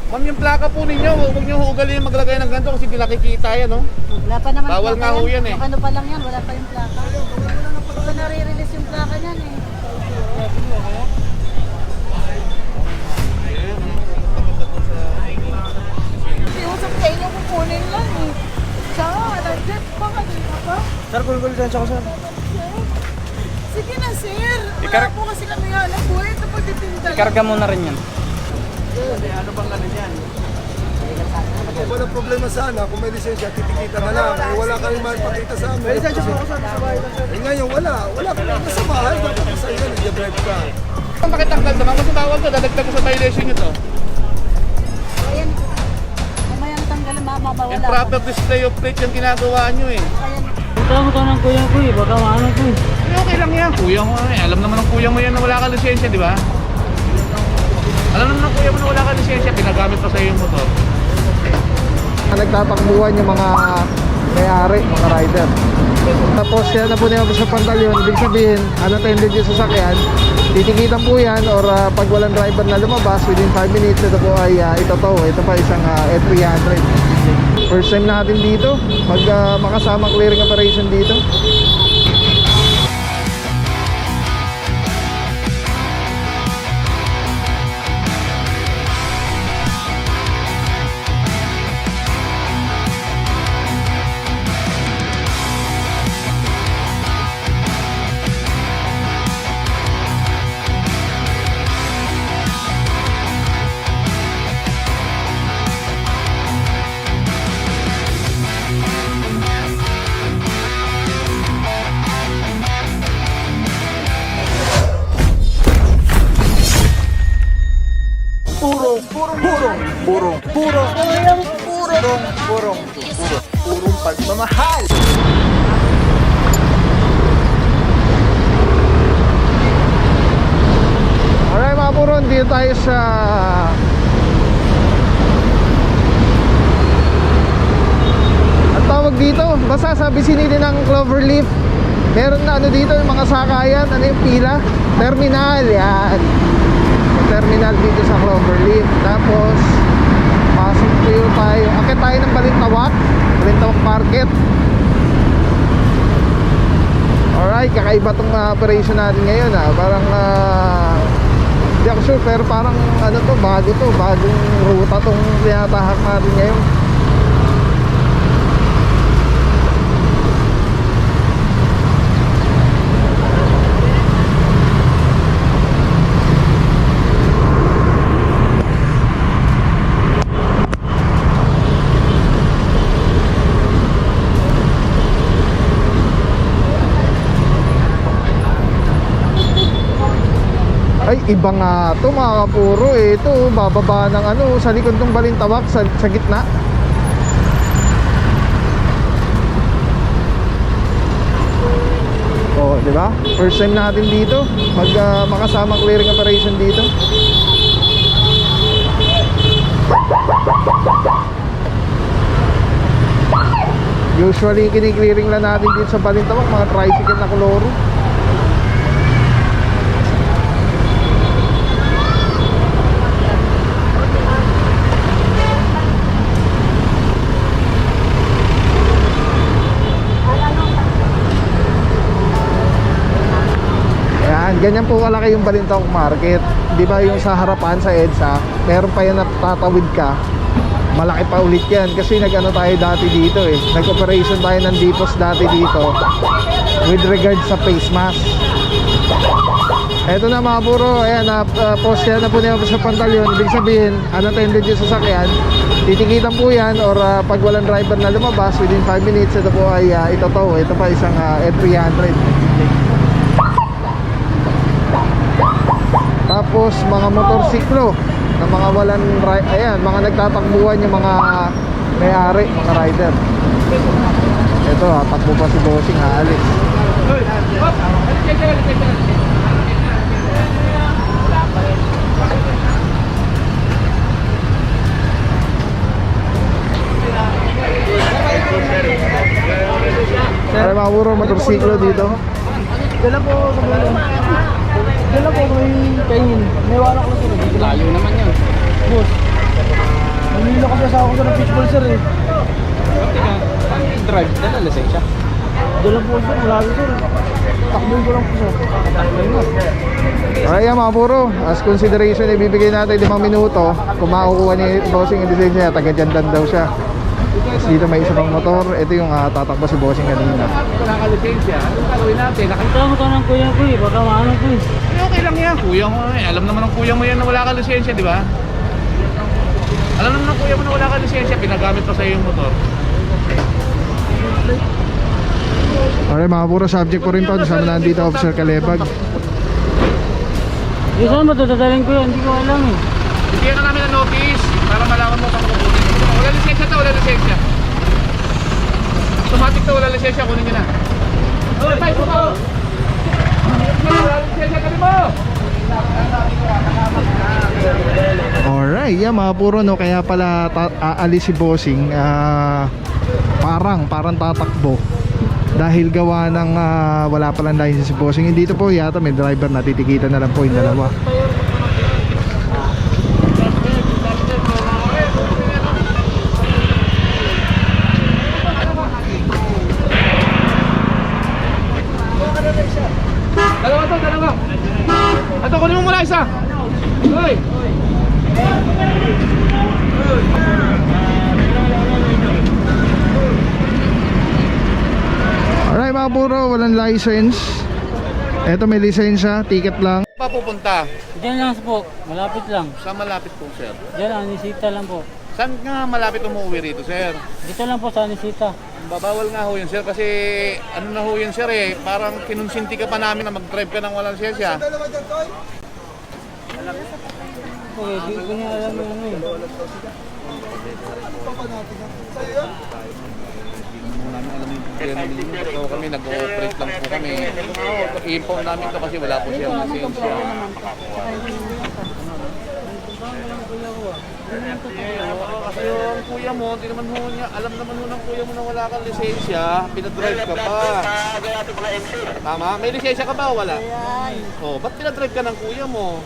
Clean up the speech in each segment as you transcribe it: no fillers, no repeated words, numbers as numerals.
Ma'am, yung plaka po ninyo, huwag nyo hugali yung maglagay ng ganito kasi pinakikita yan, no? Wala pa naman. Bawal nga ho yan eh. Ano pa lang yan, wala pa yung plaka. Hindi pa nare-release yung plaka niyan eh. Iusap sa inyo kukunin lang eh. Tsaka, nag-jet pa kanina pa. Sir, gulgul dyan siya ko, sir. Sige na sir. Wala Ikar- po kasi kami hanap buhay ito pagtitinda. Ikarga mo na rin yan. Ano bang ano yan? Kung walang problema sana, kung may lisensya, titikita na lang. Eh, wala kang maipakita sa amin. May lisensya po ako sa bahay lang, sir. Eh ngayon, wala. Wala ka lang sa bahay. Dapat ka sa iyo, nag-drive ka. Kung makitanggal naman, kasi bawal to, dadagdag ko sa violation nyo to. Ayan. Mamaya natanggalan, mawala. Yung proper display of plate yung ginagawa nyo eh. Ayan. Punta mo ka ng kuya ko eh, baka maano ko eh. Okay lang yan, kuya mo eh. Alam naman ng kuya mo yan na wala ka lisensya, di ba? Alam naman ng kuya mo na wala ka lisensya, pinagamit pa sa iyo yung motor. Nagtatakbuhan yung mga may-ari, mga rider. Tapos yan na po niya sa pantalyon, ibig sabihin, unattended yung sasakyan, titikitan po yan or pag walang driver na lumabas within 5 minutes, ito po ay ito pa isang E300. First time natin dito, makasama clearing operation dito. Purong pagmamahal. Alright mga puron, dito tayo sa ang tawag dito, basta sa vicinity ng Cloverleaf. Meron na ano dito, yung mga sakayan, ano yung pila, terminal, yan. Terminal dito sa Cloverleaf. Tapos pasok tayo, akit tayo ng Balintawak Market. Alright, kakaiba tong operation natin ngayon parang hindi ako sure, pero parang ano to, bagong ruta tong tinatahak natin ngayon. Ay, iba nga to mga kapuro eh. Ito, bababa ng ano, sa likod ng Balintawak, sa gitna. Oh, di ba? First time natin dito, makasama clearing operation dito. Usually, kini-clearing lang natin dito sa Balintawak, mga tricycle na koloro. Ganyan po kalaki yung Balintawak Market. Di ba yung sa harapan sa EDSA, meron pa yan na tatawid ka. Malaki pa ulit yan kasi nag-ano tayo dati dito eh. Nag-operation tayo ng depots dati dito with regard sa face mask. Eto na mga puro, ayan, post yan na po niya sa pantalyon. Ibig sabihin, unattended yung sasakyan, titikitan po yan or pag walang driver na lumabas within 5 minutes, ito po ay ito pa isang E300. Tapos mga motorsiklo na mga walang ayan, mga nagtatakbuhan yung mga may-ari, mga rider. Ito takbo pa si Bossing, aalis. Ay mga puro motorsiklo dito. Dala po sa bulan. Dala po may kainin. May wala ko lang sila. Layo naman yun. Boss. gulgol sir eh. Drive, dala lisensya. Dala po sir, wala sir. Takbuhin ko lang po sir. Takbuhin mo. Kaya mga puro, as consideration ibibigay natin 5 minuto. Kung makukuha ni bossing yung lisensya, taga-Jandan daw siya. Tapos dito may isa pang motor. Ito yung tatakbo si bossing kanina. Wala ka lisensya. Anong gagawin natin? Ito mo ng kuya ko eh, baka maano po eh. Okay lang yan. Kuya mo eh. Alam naman ng kuya mo yan na wala ka lisensya, di ba? Alam naman ng kuya mo na wala ka lisensya. Pinagamit pa sa'yo yung motor. Alright mga puro, subject po rin po. Kasama na dito Officer Calebag. Yung saan ba ito dadalhin ko yun? Hindi ko alam eh. Bigyan ka namin ng notice para malaman mo kung kukunin mo. Wala lisensya to, wala lisensya. Automatic to, wala lisensya. Kunin nyo na. Tay, po! Wala lisensya, kunin mo! Alright, yeah mga puro, no, kaya pala aalis si bossing, parang tatakbo dahil gawa ng wala palang license si bossing. Dito po yata may driver na titikitan na lang po yung dalawa. Dalawa. Ito, kunin mo muna isa. Hoy! Alright mga puro, walang license. Eto may lisensya, ticket lang. Papupunta. Diyan lang po, malapit lang. Sa malapit po, sir. Diyan, Anisita lang po. Saan nga malapit umuwi rito, sir? Dito lang po sa Anisita. Babawal nga ho yun, sir, kasi ano na ho yun, sir eh. Parang kinonsinti ka pa namin na mag-drive ka ng walang lisensya. Po eh, di ko niya alam yung ano eh. So kami nag-ooperate lang po kami. I-inform namin to kasi wala po siyang lisensya. Kasi yung kuya mo, hindi naman ho niya, alam naman ho ng kuya mo na wala kang lisensya, pinadrive ka pa. Tama? May lisensya ka ba o wala? Oh, ba't pinadrive ka ng kuya mo?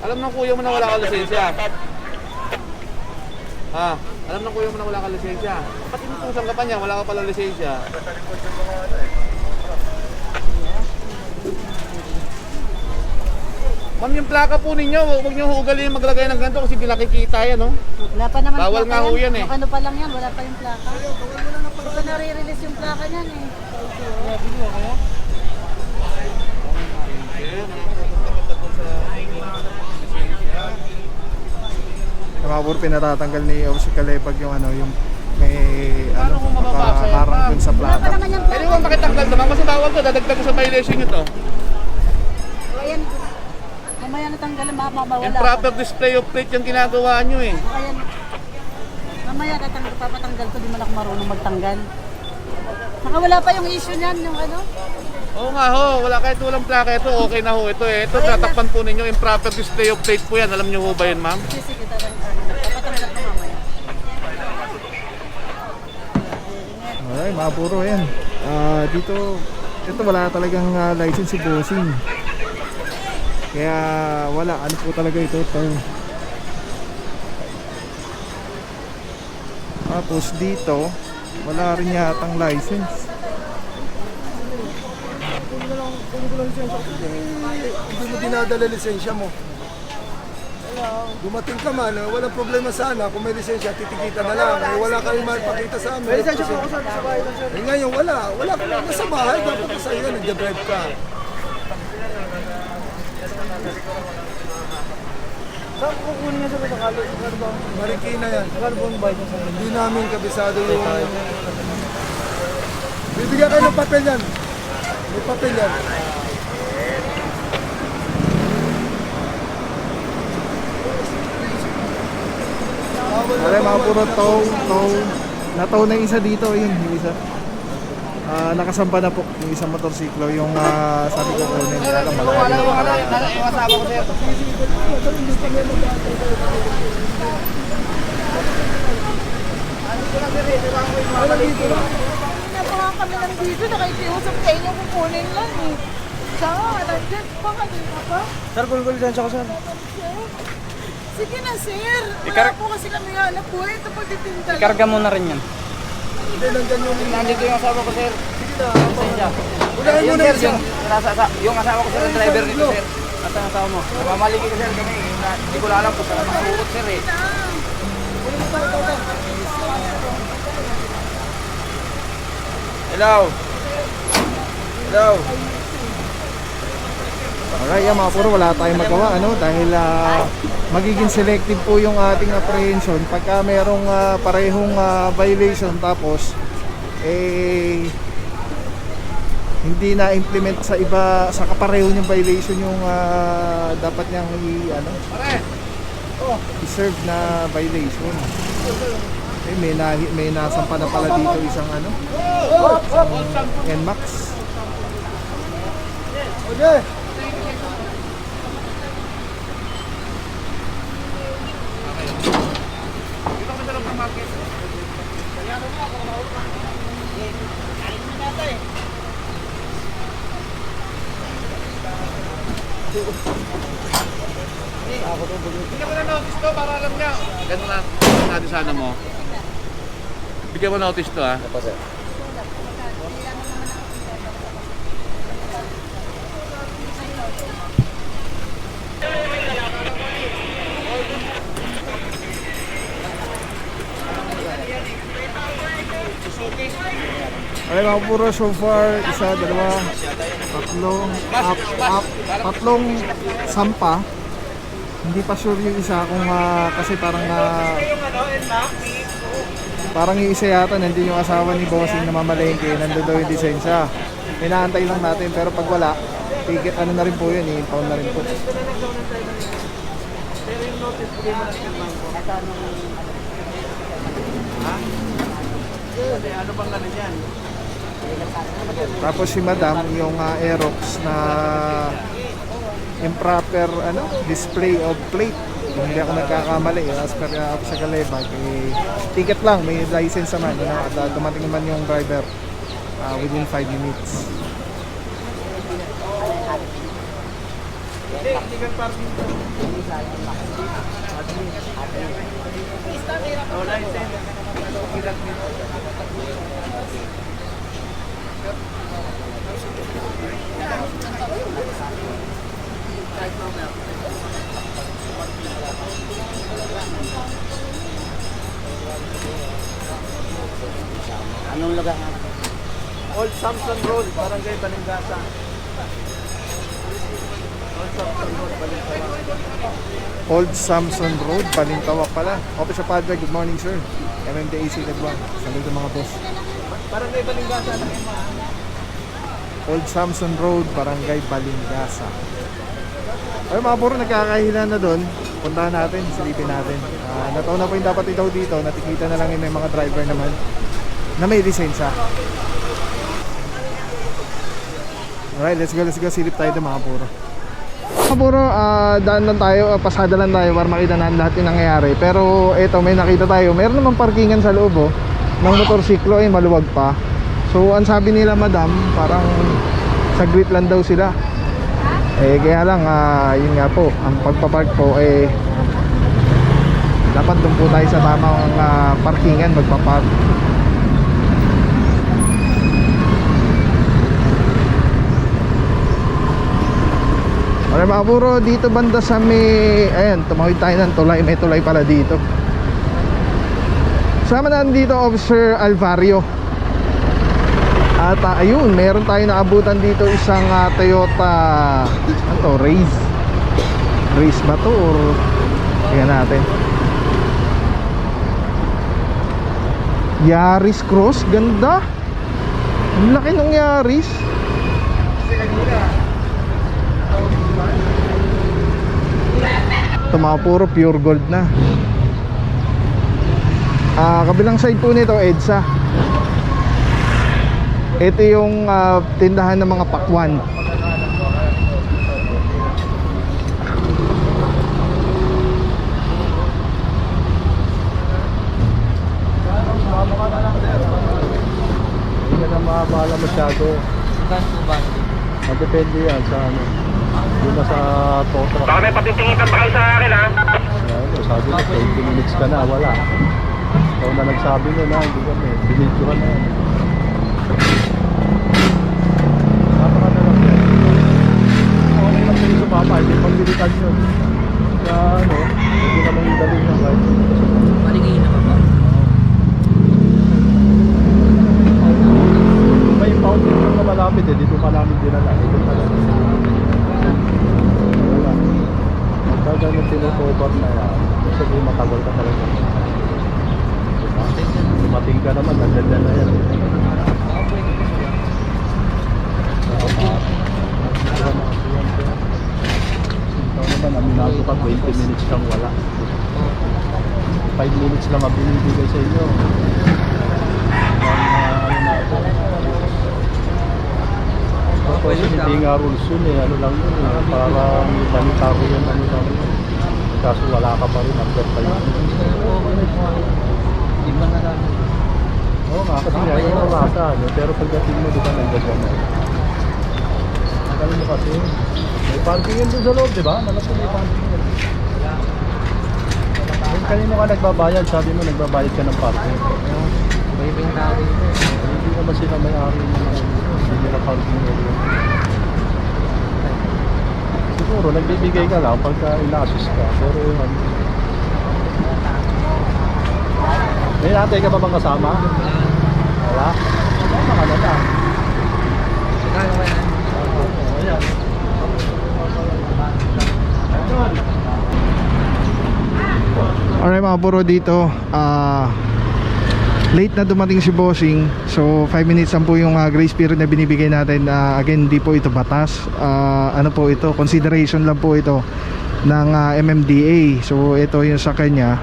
Alam ng kuya mo na wala kang lisensya. Ha? Alam ng kuya mo na wala kang lisensya. Ba't inutusan ka pa niya? Wala ka pala lisensya. Ma'am, yung plaka po ninyo, huwag niyo hugalin maglagay ng ganito kasi pinakikita yan, no? Wala pa naman Bawal plaka nga ho yan eh. Ano pa lang yan, wala pa yung plaka. Hindi pa nare-release yung plaka niyan eh. Mga puro, pinatatanggal ni Officer Calebag yung ano, yung may Paano kung mababasa yan, karang ma'am? dun sa Wala pa plata. naman yung Pwede plaka. mo makitanggal naman kasi bawal to, dadagdag ko sa violation nyo to. O ayan, mamaya natanggalan, mawala. Improper display of plate yung ginagawa nyo eh. O ayan, mamaya papatanggal ko, di man ako marunong magtanggal. Saka wala pa yung issue niyan, yung ano. Oo nga ho, wala kahit walang plaka ito, okay na ho ito eh. Ito, tatakpan po ninyo, improper display of plate po yan. Alam nyo ho ba yun, ma'am? Sige, papatanggal ko mamaya. Alright, mga puro yan. Dito, ito wala talagang license si bossing. Kaya wala, ano po talaga ito. Tapos dito, wala rin yatang license. Hindi mo dinadala lisensya mo. Dumating ka man, walang problema sana. Kung may lisensya, titikita na lang. Wala ka rin makipakita sa amin. May lisensya po ako sa bahay lang siya. Ngayon, wala. Wala ka na sa bahay. Dapat ka sa'yo, nag-drive ka. Saan kukunin niya sa sakali? Marikina yan. Saan po ang bayad niya sa Hindi namin kabisado yung... Bibigyan kayo ng papel yan. May papel yan. Alright, mga puro tow. Natow na yung isa dito, yun, yung isa. Nakasamba na po yung isang motorsiklo, yung sabi ko kunin nila lang malayo. Hindi pa nga kami nandito, nakikiusap sa inyo, kukunin lang eh. Siya nga, nandiyan pa kanina pa. Sir, gulgol dyan siya ko sir. Sige na, sir. Wala po kasi kami hanap buhay. Ito pagtitinda. Ikarga mo na rin yan. Hindi lang ganyan yung... Nandito yung asawa ko, sir. Sige na, unahin mo na Sir, isa. yung asawa ko, sir, ang driver nito, sir. At ang asawa mo. Namamaligi ka, sir, kami. Hindi ko alam kung saan masuot, sir, eh. Hello. Hello. Alright, yan mga puro, wala tayong magawa ano dahil magiging selective po yung ating apprehension pagka merong parehong violation tapos hindi na implement sa iba sa kapareho niyang violation yung dapat niyang i-serve na violation. May nasampa na pala dito isang NMAX. Okay. Dito kami sa loob ng market. Bigyan mo na notice to para alam niya. Ganun na natin sana mo. Bigyan mo notice to, ha. Alright mga puro, so far isa, dalawa, tatlong sampa. Hindi pa sure yung isa kung kasi parang yung isa yata nandun yung asawa ni Bossing na mamalengke, nandun daw yung lisensya. Inaantay lang natin pero pag wala, ticket na rin po yun, i-impound na rin po. Ano bang ano yan? Tapos si Madam yung Aerox na improper display of plate. Kung hindi ako nagkakamali, as per sa Galeba, ticket lang, may license naman, at dumating naman yung driver within 5 minutes. Anong lugar? Old Samson Road, Barangay Balingasa. Old Samson Road, Balintawak pala. Officer Padre, good morning sir. MMDAC Nagwang. Saludo mga boss. Barangay Balingasa. Old Samson Road, Barangay Balingasa. Ay mga puro, nagkakahila na doon. Puntahan natin, silipin natin. Nataon na po yung dapat itaw dito. Natikita na lang yung may mga driver naman na may lisensya. Alright, let's go. Silip tayo doon mga puro. Mga puro, daan lang tayo, pasada lang tayo para makita natin lahat yung nangyayari. Pero eto, may nakita tayo. Meron namang parkingan sa loob ng motorsiklo, ay maluwag pa. So, ang sabi nila madam, parang saglit lang daw sila. Kaya lang, yun nga po, ang pagpapark po, dapat doon po tayo sa tamang parkingan magpapark. Alright mga puro, dito banda sa may, ayan, tumawid tayo ng tulay, may tulay pala dito. Sama na dito, Officer Alvario. At ayun, meron tayo naabutan dito isang Toyota, ano to, Race ba to or tingnan natin. Yaris Cross, ganda. Ang laki ng Yaris. Ito mga puro pure gold na. Kabilang side po nito, EDSA. Ito yung tindahan ng mga pakwan. Hindi ka na mabahala masyado. Depende yan sa ano. Hindi na sa total. Baka may patitingitan pa kayo sa akin, ha? sabi ko, 20 minutes ka na, wala. Ikaw na nagsabi nyo na, hindi kami, binidyo ka na. Napaka na lang yan. Okay lang kayo sumama, hindi pang-bilitan yun. Kaya ano, hindi naman yung daling nyo kahit. Maligay na ba ba? May fountain na malapit eh, dito ka namin dinala. Dito ka namin. Wala. Magkaga na tinutobar na yan. Sabi matagal ka talaga. Dumating ka naman, nagdala na yan. Ikaw naman, aminado ka, 20 minutes kang wala. 5 minutes lang ang binibigay sa inyo. Tapos hindi nga rules yun eh, ano lang yun eh, parang sanitary yan, ano lang yun. Kaso wala ka pa rin, after 5 minutes. Di ba na lang? Oo nga, kasi nga yung orasa, no? Pero pagdating mo, di ba nandiyan ka na? Nakal mo kasi, may parking yun doon sa loob, di ba? Malapit may parking yun. Yung kanino ka nagbabayad, sabi mo nagbabayad ka ng parking. May ibang tao dito. Hindi naman sila may-ari ng mga hindi nila parking area. Siguro, nagbibigay ka lang pagka ina-assist ka. Pero yung ano... May natay ka pa bang kasama? Wala? Kasama ka na lang. Kaya ko yan. Ayan. Alright mga puro dito, late na dumating si Bossing. So 5 minutes lang po yung grace period na binibigay natin. Again, di po ito batas. Ano po ito, consideration lang po ito ng MMDA. So ito yung sa kanya,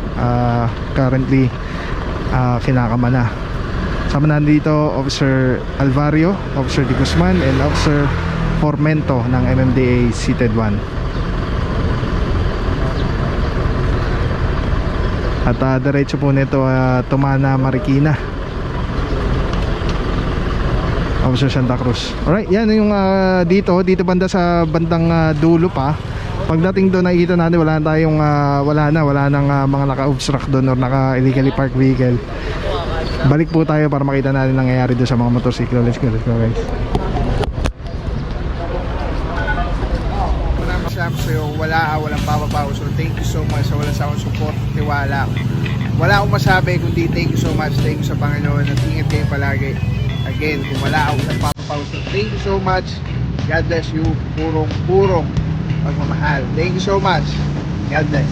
currently kinakama na. Sama na dito Officer Alvario, Officer Di Guzman, and Officer Formento ng MMDA Seated 1. At diretso po nito Tumana, Marikina, Officer Santa Cruz. Alright, yan yung dito banda sa bandang dulo pa. Pagdating doon nakikita natin wala nang mga naka-obstruct doon or naka-illegally parked vehicle. Balik po tayo para makita natin nangyayari doon sa mga motorsiklo. Let's go guys. So, walang papapaw. So, thank you so much sa wala sa akong support, tiwala. Wala akong masabi kundi thank you so much. Thank you sa Panginoon at ingat kayo palagi. Again, kung wala akong nagpapapaw. So, thank you so much. God bless you. Purong pagmamahal. Thank you so much. God bless.